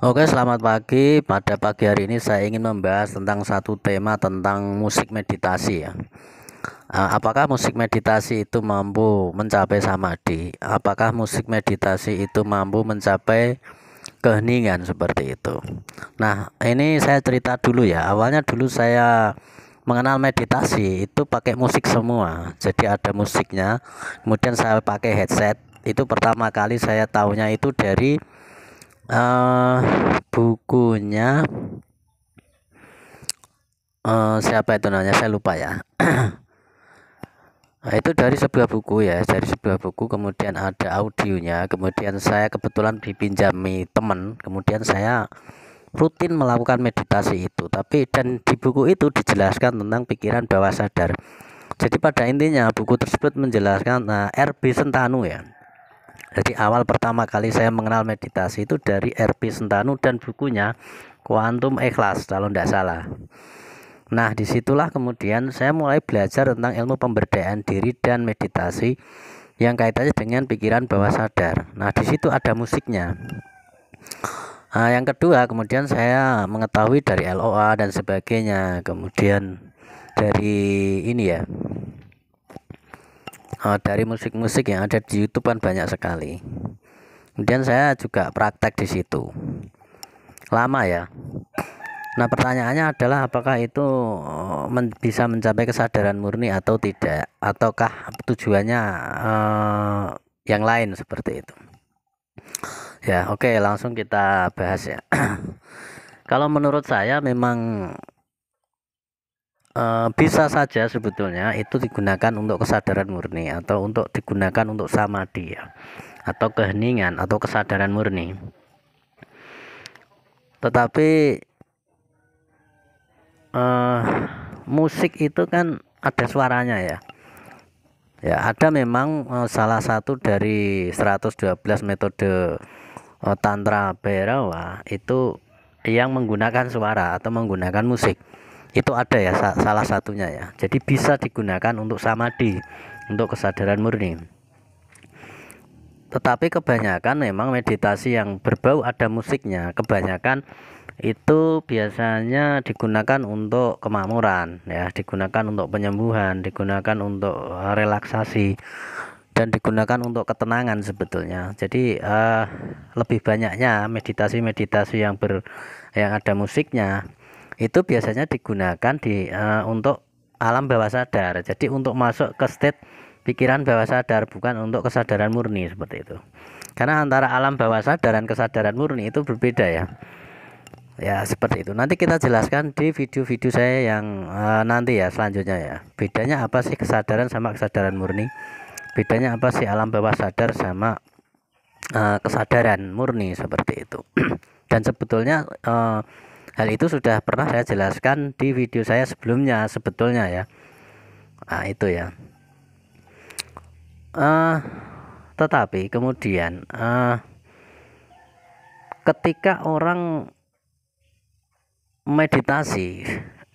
Oke, selamat pagi. Pada pagi hari ini saya ingin membahas tentang satu tema tentang musik meditasi ya. Apakah musik meditasi itu mampu mencapai samadhi? Apakah musik meditasi itu mampu mencapai keheningan seperti itu? Nah, ini saya cerita dulu ya. Awalnya dulu saya mengenal meditasi itu pakai musik semua. Jadi ada musiknya. Kemudian saya pakai headset. Itu pertama kali saya tahunya itu dari eh bukunya siapa itu namanya saya lupa ya. Nah, itu dari sebuah buku ya, dari sebuah buku, kemudian ada audionya, kemudian saya kebetulan dipinjami teman, kemudian saya rutin melakukan meditasi itu. Tapi dan di buku itu dijelaskan tentang pikiran bawah sadar. Jadi pada intinya buku tersebut menjelaskan R.B. Sentanu ya. Jadi awal pertama kali saya mengenal meditasi itu dari R.B. Sentanu dan bukunya Quantum Ikhlas kalau tidak salah. Nah, disitulah kemudian saya mulai belajar tentang ilmu pemberdayaan diri dan meditasi yang kaitannya dengan pikiran bawah sadar. Nah, di situ ada musiknya. Nah, yang kedua, kemudian saya mengetahui dari LOA dan sebagainya. Kemudian dari ini ya, dari musik-musik yang ada di YouTube kan banyak sekali. Kemudian saya juga praktek di situ. Lama ya. Nah, pertanyaannya adalah apakah itu bisa mencapai kesadaran murni atau tidak, ataukah tujuannya yang lain seperti itu. Ya, oke, langsung kita bahas ya. Kalau menurut saya memang bisa saja sebetulnya itu digunakan untuk kesadaran murni atau untuk digunakan untuk samadhi ya, atau keheningan atau kesadaran murni. Tetapi musik itu kan ada suaranya ya. Ya, ada memang salah satu dari 112 metode Tantra Bhairava itu yang menggunakan suara atau menggunakan musik. Itu ada ya salah satunya ya. Jadi bisa digunakan untuk samadhi, untuk kesadaran murni. Tetapi kebanyakan memang meditasi yang berbau ada musiknya, kebanyakan itu biasanya digunakan untuk kemakmuran ya, digunakan untuk penyembuhan, digunakan untuk relaksasi, dan digunakan untuk ketenangan sebetulnya. Jadi lebih banyaknya meditasi-meditasi yang ada musiknya itu biasanya digunakan untuk alam bawah sadar. Jadi untuk masuk ke state pikiran bawah sadar, bukan untuk kesadaran murni seperti itu. Karena antara alam bawah sadar dan kesadaran murni itu berbeda ya. Ya seperti itu. Nanti kita jelaskan di video-video saya yang nanti ya selanjutnya ya. Bedanya apa sih kesadaran sama kesadaran murni? Bedanya apa sih alam bawah sadar sama kesadaran murni seperti itu. Dan sebetulnya hal itu sudah pernah saya jelaskan di video saya sebelumnya sebetulnya ya. Nah itu ya. Tetapi kemudian ketika orang meditasi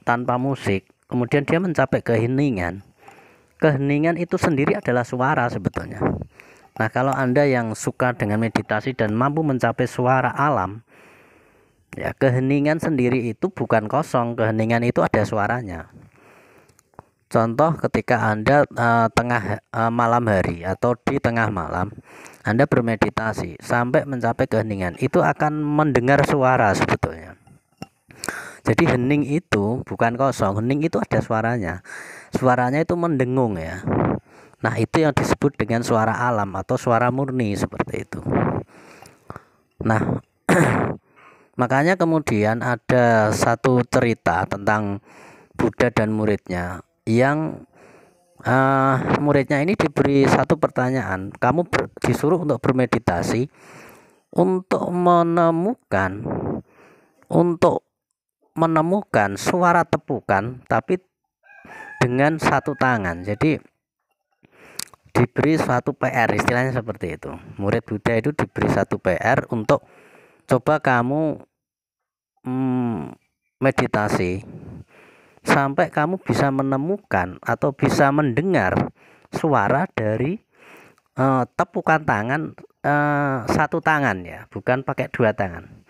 tanpa musik, kemudian dia mencapai keheningan. Keheningan itu sendiri adalah suara sebetulnya. Nah, kalau Anda yang suka dengan meditasi dan mampu mencapai suara alam, ya keheningan sendiri itu bukan kosong, keheningan itu ada suaranya. Contoh ketika Anda tengah malam hari atau di tengah malam, Anda bermeditasi sampai mencapai keheningan, itu akan mendengar suara sebetulnya. Jadi hening itu bukan kosong, hening itu ada suaranya. Suaranya itu mendengung ya. Nah, itu yang disebut dengan suara alam atau suara murni seperti itu. Nah, makanya kemudian ada satu cerita tentang Buddha dan muridnya yang muridnya ini diberi satu pertanyaan. Kamu disuruh untuk bermeditasi untuk menemukan suara tepukan tapi dengan satu tangan. Jadi diberi suatu PR, istilahnya seperti itu. Murid Buddha itu diberi satu PR untuk coba kamu meditasi sampai kamu bisa menemukan atau bisa mendengar suara dari tepukan tangan, satu tangan ya, bukan pakai dua tangan.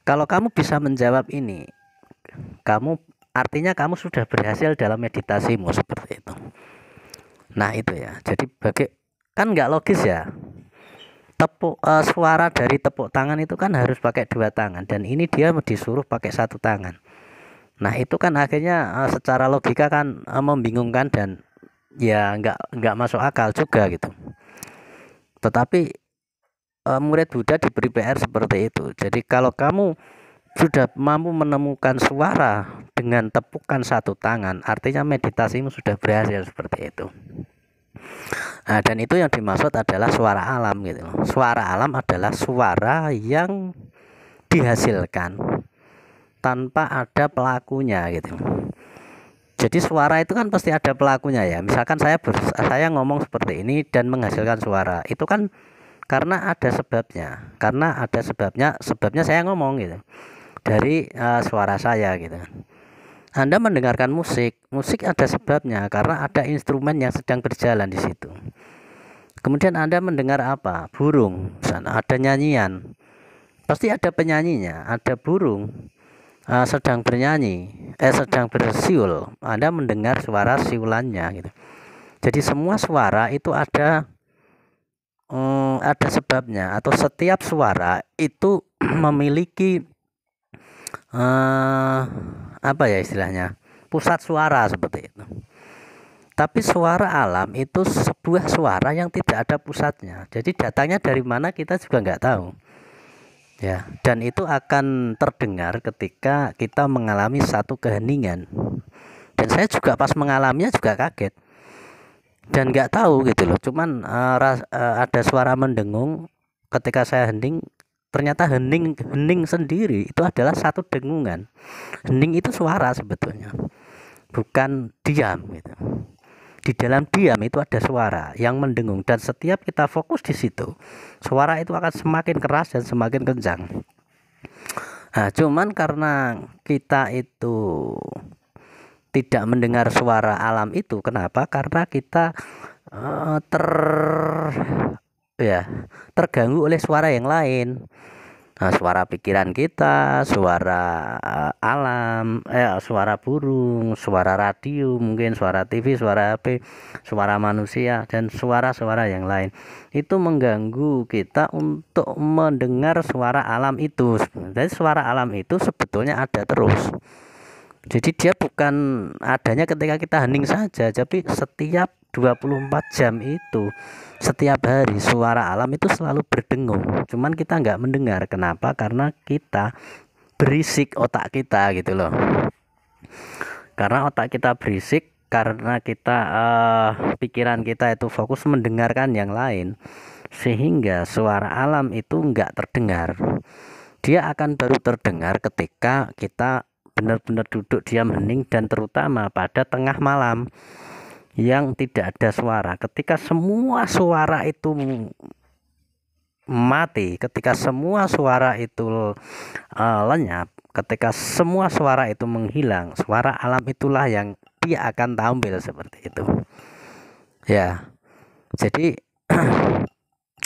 Kalau kamu bisa menjawab ini, kamu artinya kamu sudah berhasil dalam meditasimu seperti itu. Nah itu ya. Jadi kan nggak logis ya. Suara dari tepuk tangan itu kan harus pakai dua tangan, dan ini dia disuruh pakai satu tangan. Nah itu kan akhirnya secara logika kan membingungkan dan ya nggak masuk akal juga gitu. Tetapi murid Buddha diberi PR seperti itu. Jadi kalau kamu sudah mampu menemukan suara dengan tepukan satu tangan, artinya meditasimu sudah berhasil seperti itu. Nah, dan itu yang dimaksud adalah suara alam gitu loh. Suara alam adalah suara yang dihasilkan tanpa ada pelakunya gitu. Jadi suara itu kan pasti ada pelakunya ya. Misalkan saya ngomong seperti ini dan menghasilkan suara, itu kan karena ada sebabnya. Sebabnya saya ngomong gitu. Dari suara saya gitu. Anda mendengarkan musik ada sebabnya karena ada instrumen yang sedang berjalan di situ. Kemudian Anda mendengar apa? Burung, sana ada nyanyian. Pasti ada penyanyinya, ada burung sedang bernyanyi, sedang bersiul. Anda mendengar suara siulannya gitu. Jadi semua suara itu ada sebabnya, atau setiap suara itu memiliki apa ya istilahnya, pusat suara seperti itu. Tapi suara alam itu sebuah suara yang tidak ada pusatnya. Jadi datangnya dari mana kita juga nggak tahu. Ya, dan itu akan terdengar ketika kita mengalami satu keheningan. Dan saya juga pas mengalaminya juga kaget. Dan nggak tahu gitu loh. Cuman ada suara mendengung ketika saya hening. Ternyata hening sendiri itu adalah satu dengungan. Hening itu suara sebetulnya, bukan diam gitu. Di dalam diam itu ada suara yang mendengung, dan setiap kita fokus di situ, suara itu akan semakin keras dan semakin kencang. Nah, cuman karena kita itu tidak mendengar suara alam itu, kenapa? Karena kita terganggu oleh suara yang lain. Nah, suara pikiran kita, suara alam, suara burung, suara radio, mungkin suara TV, suara HP, suara manusia, dan suara-suara yang lain. Itu mengganggu kita untuk mendengar suara alam itu. Jadi suara alam itu sebetulnya ada terus. Jadi dia bukan adanya ketika kita hening saja, tapi setiap 24 jam itu, setiap hari suara alam itu selalu berdengung. Cuman kita nggak mendengar. Kenapa? Karena kita berisik otak kita gitu loh. Karena otak kita berisik, karena kita pikiran kita itu fokus mendengarkan yang lain, sehingga suara alam itu nggak terdengar. Dia akan baru terdengar ketika kita benar-benar duduk diam hening, dan terutama pada tengah malam yang tidak ada suara. Ketika semua suara itu mati, ketika semua suara itu lenyap, ketika semua suara itu menghilang, suara alam itulah yang dia akan tampil seperti itu. Ya, jadi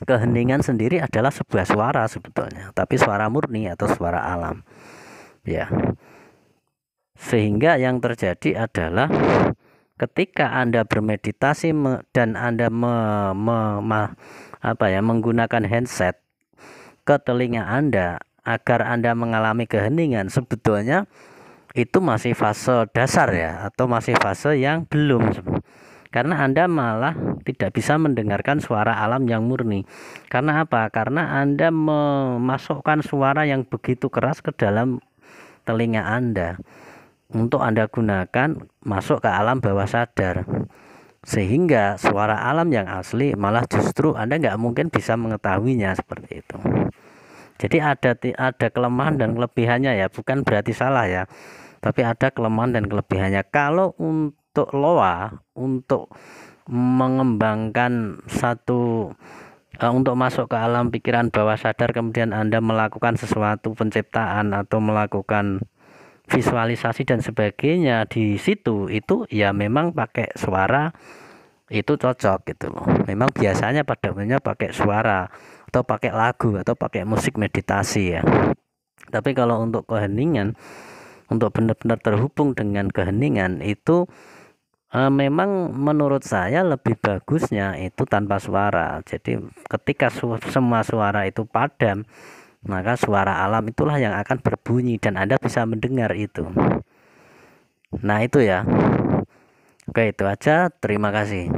keheningan sendiri adalah sebuah suara sebetulnya, tapi suara murni atau suara alam. Ya. Sehingga yang terjadi adalah ketika Anda bermeditasi dan Anda menggunakan handset ke telinga Anda agar Anda mengalami keheningan, sebetulnya itu masih fase dasar ya, atau masih fase yang belum, karena Anda malah tidak bisa mendengarkan suara alam yang murni. Karena apa? Karena Anda memasukkan suara yang begitu keras ke dalam telinga Anda untuk Anda gunakan masuk ke alam bawah sadar, sehingga suara alam yang asli malah justru Anda nggak mungkin bisa mengetahuinya seperti itu. Jadi ada kelemahan dan kelebihannya ya, bukan berarti salah ya, tapi ada kelemahan dan kelebihannya. Kalau untuk loa, untuk mengembangkan untuk masuk ke alam pikiran bawah sadar, kemudian Anda melakukan sesuatu penciptaan atau melakukan visualisasi dan sebagainya di situ, itu ya memang pakai suara itu cocok gitu loh. Memang biasanya pada umumnya pakai suara atau pakai lagu atau pakai musik meditasi ya. Tapi kalau untuk keheningan, untuk benar-benar terhubung dengan keheningan itu memang menurut saya lebih bagusnya itu tanpa suara. Jadi ketika semua suara itu padam, maka suara alam itulah yang akan berbunyi dan Anda bisa mendengar itu. Nah itu ya. Oke, itu aja. Terima kasih.